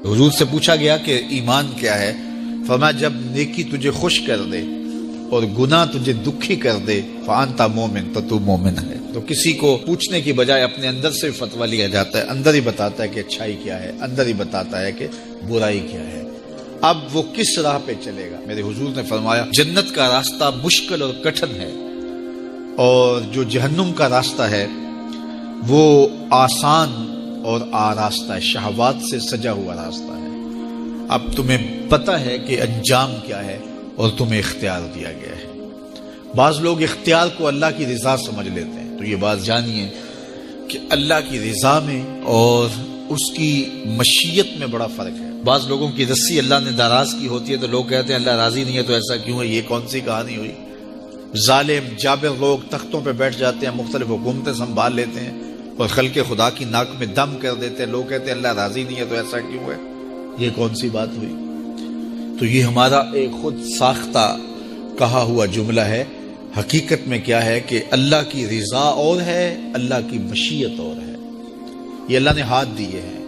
حضور سے پوچھا گیا کہ ایمان کیا ہے؟ فرمایا جب نیکی تجھے خوش کر دے اور گناہ تجھے دکھی کر دے فانت مومن، تو تو مومن ہے۔ تو کسی کو پوچھنے کی بجائے اپنے اندر سے فتویٰ لیا جاتا ہے، اندر ہی بتاتا ہے کہ اچھائی کیا ہے، اندر ہی بتاتا ہے کہ برائی کیا ہے۔ اب وہ کس راہ پہ چلے گا؟ میرے حضور نے فرمایا جنت کا راستہ مشکل اور کٹھن ہے، اور جو جہنم کا راستہ ہے وہ آسان اور آراستہ ہے، شہوات سے سجا ہوا راستہ ہے۔ اب تمہیں پتہ ہے کہ انجام کیا ہے اور تمہیں اختیار دیا گیا ہے۔ بعض لوگ اختیار کو اللہ کی رضا سمجھ لیتے ہیں، تو یہ بات جانیے کہ اللہ کی رضا میں اور اس کی مشیت میں بڑا فرق ہے۔ بعض لوگوں کی رسی اللہ نے دراز کی ہوتی ہے تو لوگ کہتے ہیں اللہ راضی نہیں ہے تو ایسا کیوں ہے، یہ کون سی کہانی ہوئی؟ ظالم جابر لوگ تختوں پہ بیٹھ جاتے ہیں، مختلف حکومتیں سنبھال لیتے ہیں اور خلق خدا کی ناک میں دم کر دیتے ہیں، لوگ کہتے ہیں اللہ راضی نہیں ہے تو ایسا کیوں ہے، یہ کون سی بات ہوئی؟ تو یہ ہمارا ایک خود ساختہ کہا ہوا جملہ ہے۔ حقیقت میں کیا ہے کہ اللہ کی رضا اور ہے، اللہ کی مشیت اور ہے۔ یہ اللہ نے ہاتھ دیے ہیں،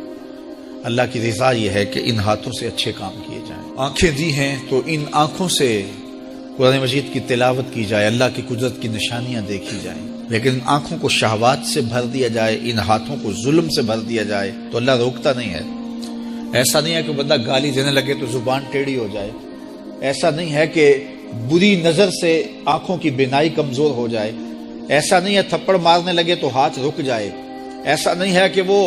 اللہ کی رضا یہ ہے کہ ان ہاتھوں سے اچھے کام کیے جائیں۔ آنکھیں دی ہیں تو ان آنکھوں سے قرآن مجید کی تلاوت کی جائے، اللہ کی قدرت کی نشانیاں دیکھی جائیں، لیکن ان آنکھوں کو شہوات سے بھر دیا جائے، ان ہاتھوں کو ظلم سے بھر دیا جائے تو اللہ روکتا نہیں ہے۔ ایسا نہیں ہے کہ بندہ گالی دینے لگے تو زبان ٹیڑھی ہو جائے، ایسا نہیں ہے کہ بری نظر سے آنکھوں کی بینائی کمزور ہو جائے، ایسا نہیں ہے تھپڑ مارنے لگے تو ہاتھ رک جائے، ایسا نہیں ہے کہ وہ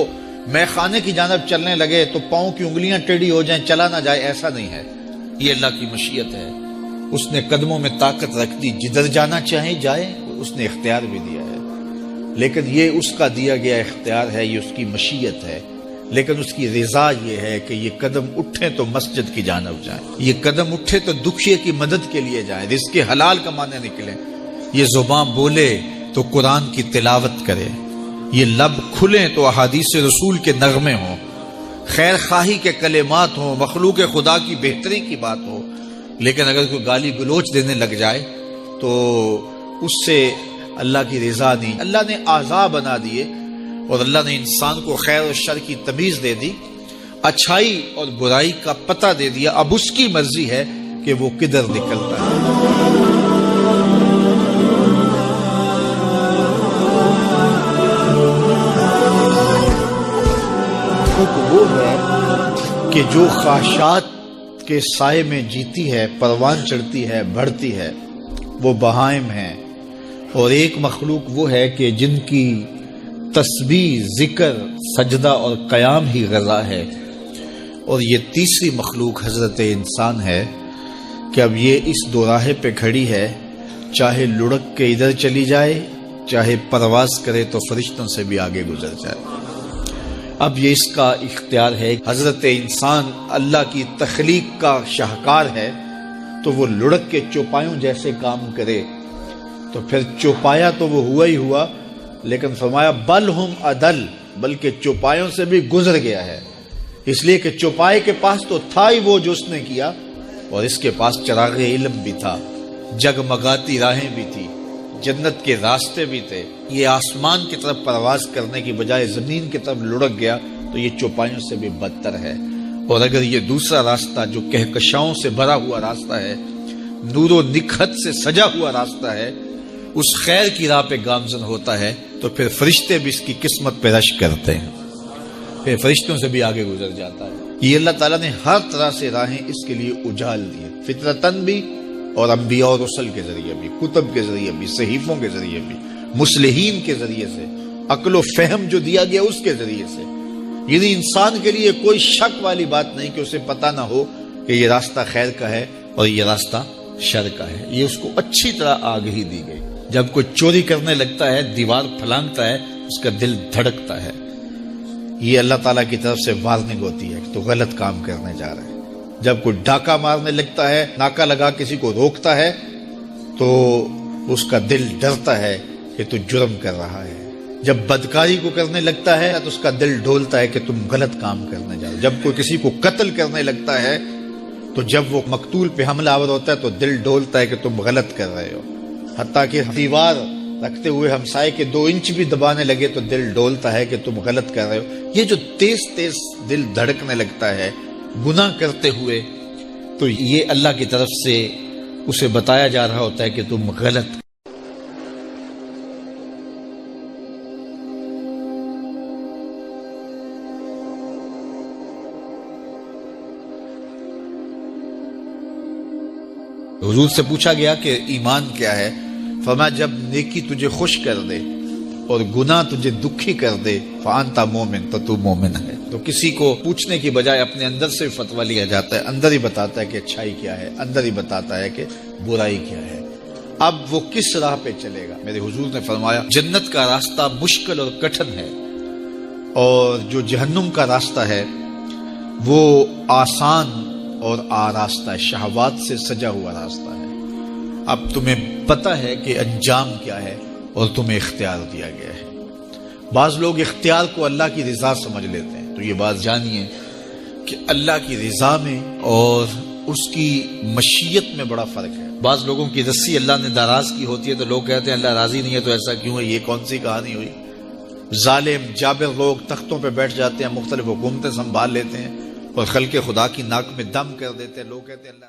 میں خانے کی جانب چلنے لگے تو پاؤں کی انگلیاں ٹیڑھی ہو جائیں، چلا نہ جائے، ایسا نہیں ہے۔ یہ اللہ کی مشیت ہے، اس نے قدموں میں طاقت رکھ دی، جدھر جانا چاہے جائے، اس نے اختیار بھی دیا ہے، لیکن یہ اس کا دیا گیا اختیار ہے، یہ اس کی مشیت ہے، لیکن اس کی رضا یہ ہے کہ یہ قدم اٹھیں تو مسجد کی جانب جائیں، یہ قدم اٹھے تو دکھیے کی مدد کے لیے جائیں، رزق حلال کمانے نکلیں، یہ زبان بولے تو قرآن کی تلاوت کرے، یہ لب کھلیں تو احادیث رسول کے نغمے ہوں، خیر خواہی کے کلمات ہوں، مخلوق خدا کی بہتری کی بات ہو۔ لیکن اگر کوئی گالی گلوچ دینے لگ جائے تو اس سے اللہ کی رضا نہیں۔ اللہ نے اعضاء بنا دیے اور اللہ نے انسان کو خیر اور شر کی تمیز دے دی، اچھائی اور برائی کا پتہ دے دیا، اب اس کی مرضی ہے کہ وہ کدھر نکلتا ہے۔ وہ ہے کہ جو خواہشات کے سائے میں جیتی ہے، پروان چڑھتی ہے، بڑھتی ہے، وہ بہائم ہیں، اور ایک مخلوق وہ ہے کہ جن کی تسبیح، ذکر، سجدہ اور قیام ہی غذا ہے، اور یہ تیسری مخلوق حضرت انسان ہے کہ اب یہ اس دوراہے پہ کھڑی ہے، چاہے لڑک کے ادھر چلی جائے، چاہے پرواز کرے تو فرشتوں سے بھی آگے گزر جائے۔ اب یہ اس کا اختیار ہے۔ حضرت انسان اللہ کی تخلیق کا شاہکار ہے، تو وہ لڑک کے چوپایوں جیسے کام کرے تو پھر چوپایا تو وہ ہوا ہی ہوا، لیکن فرمایا بل ہم عدل، بلکہ چوپایوں سے بھی گزر گیا ہے، اس لیے کہ چوپائے کے پاس تو تھا ہی وہ جو اس نے کیا، اور اس کے پاس چراغ علم بھی تھا، جگمگاتی راہیں بھی تھی، جنت کے راستے بھی تھے۔ یہ آسمان کی طرف پرواز کرنے کی بجائے زمین کی طرف لڑک گیا تو یہ چوپایوں سے بھی بدتر ہے۔ اور اگر یہ دوسرا راستہ جو کہکشاؤں سے بھرا ہوا راستہ ہے، نور و نکھت سے سجا ہوا راستہ ہے، اس خیر کی راہ پہ گامزن ہوتا ہے تو پھر فرشتے بھی اس کی قسمت پہ رش کرتے ہیں، پھر فرشتوں سے بھی آگے گزر جاتا ہے۔ یہ اللہ تعالیٰ نے ہر طرح سے راہیں اس کے لیے اجال دی ہیں، فطرتاً بھی اور انبیاء اور رسل کے ذریعے بھی، کتب کے ذریعے بھی، صحیفوں کے ذریعے بھی، مصلحین کے ذریعے سے، عقل و فہم جو دیا گیا اس کے ذریعے سے۔ یعنی انسان کے لیے کوئی شک والی بات نہیں کہ اسے پتہ نہ ہو کہ یہ راستہ خیر کا ہے اور یہ راستہ شر کا ہے، یہ اس کو اچھی طرح آگہی دی گئی۔ جب کوئی چوری کرنے لگتا ہے، دیوار پھلانگتا ہے، اس کا دل دھڑکتا ہے، یہ اللہ تعالیٰ کی طرف سے وارننگ ہوتی ہے کہ تو غلط کام کرنے جا رہا ہے۔ جب کوئی ڈاکہ مارنے لگتا ہے، ناکہ لگا کسی کو روکتا ہے، تو اس کا دل ڈرتا ہے کہ تو جرم کر رہا ہے۔ جب بدکاری کو کرنے لگتا ہے تو اس کا دل ڈولتا ہے کہ تم غلط کام کرنے جا رہے ہو۔ جب کوئی کسی کو قتل کرنے لگتا ہے تو جب وہ مقتول پہ حملہ آور ہوتا ہے تو دل ڈولتا ہے کہ تم غلط کر رہے ہو۔ حتیٰ کہ دیوار رکھتے ہوئے ہمسائے کے 2 انچ بھی دبانے لگے تو دل ڈولتا ہے کہ تم غلط کر رہے ہو. یہ جو تیز تیز دل دھڑکنے لگتا ہے گناہ کرتے ہوئے، تو یہ اللہ کی طرف سے اسے بتایا جا رہا ہوتا ہے کہ تم غلط. حضور سے پوچھا گیا کہ ایمان کیا ہے؟ فرمایا جب نیکی تجھے خوش کر دے اور گناہ تجھے دکھی کر دے فانت مومن، تو تو مومن ہے. تو کسی کو پوچھنے کی بجائے اپنے اندر سے فتویٰ لیا جاتا ہے، اندر ہی بتاتا ہے کہ اچھائی کیا ہے، اندر ہی بتاتا ہے کہ برائی کیا ہے. اب وہ کس راہ پہ چلے گا؟ میرے حضور نے فرمایا جنت کا راستہ مشکل اور کٹھن ہے، اور جو جہنم کا راستہ ہے وہ آسان اور آراستہ ہے، شہوات سے سجا ہوا راستہ ہے. اب تمہیں پتہ ہے کہ انجام کیا ہے اور تمہیں اختیار دیا گیا ہے. بعض لوگ اختیار کو اللہ کی رضا سمجھ لیتے ہیں، تو یہ بات جانیے کہ اللہ کی رضا میں اور اس کی مشیت میں بڑا فرق ہے. بعض لوگوں کی رسی اللہ نے دراز کی ہوتی ہے تو لوگ کہتے ہیں اللہ راضی نہیں ہے تو ایسا کیوں ہے، یہ کون سی کہانی ہوئی. ظالم جابر لوگ تختوں پہ بیٹھ جاتے ہیں، مختلف حکومتیں سنبھال لیتے ہیں اور خلق خدا کی ناک میں دم کر دیتے ہیں. لوگ کہتے ہیں اللہ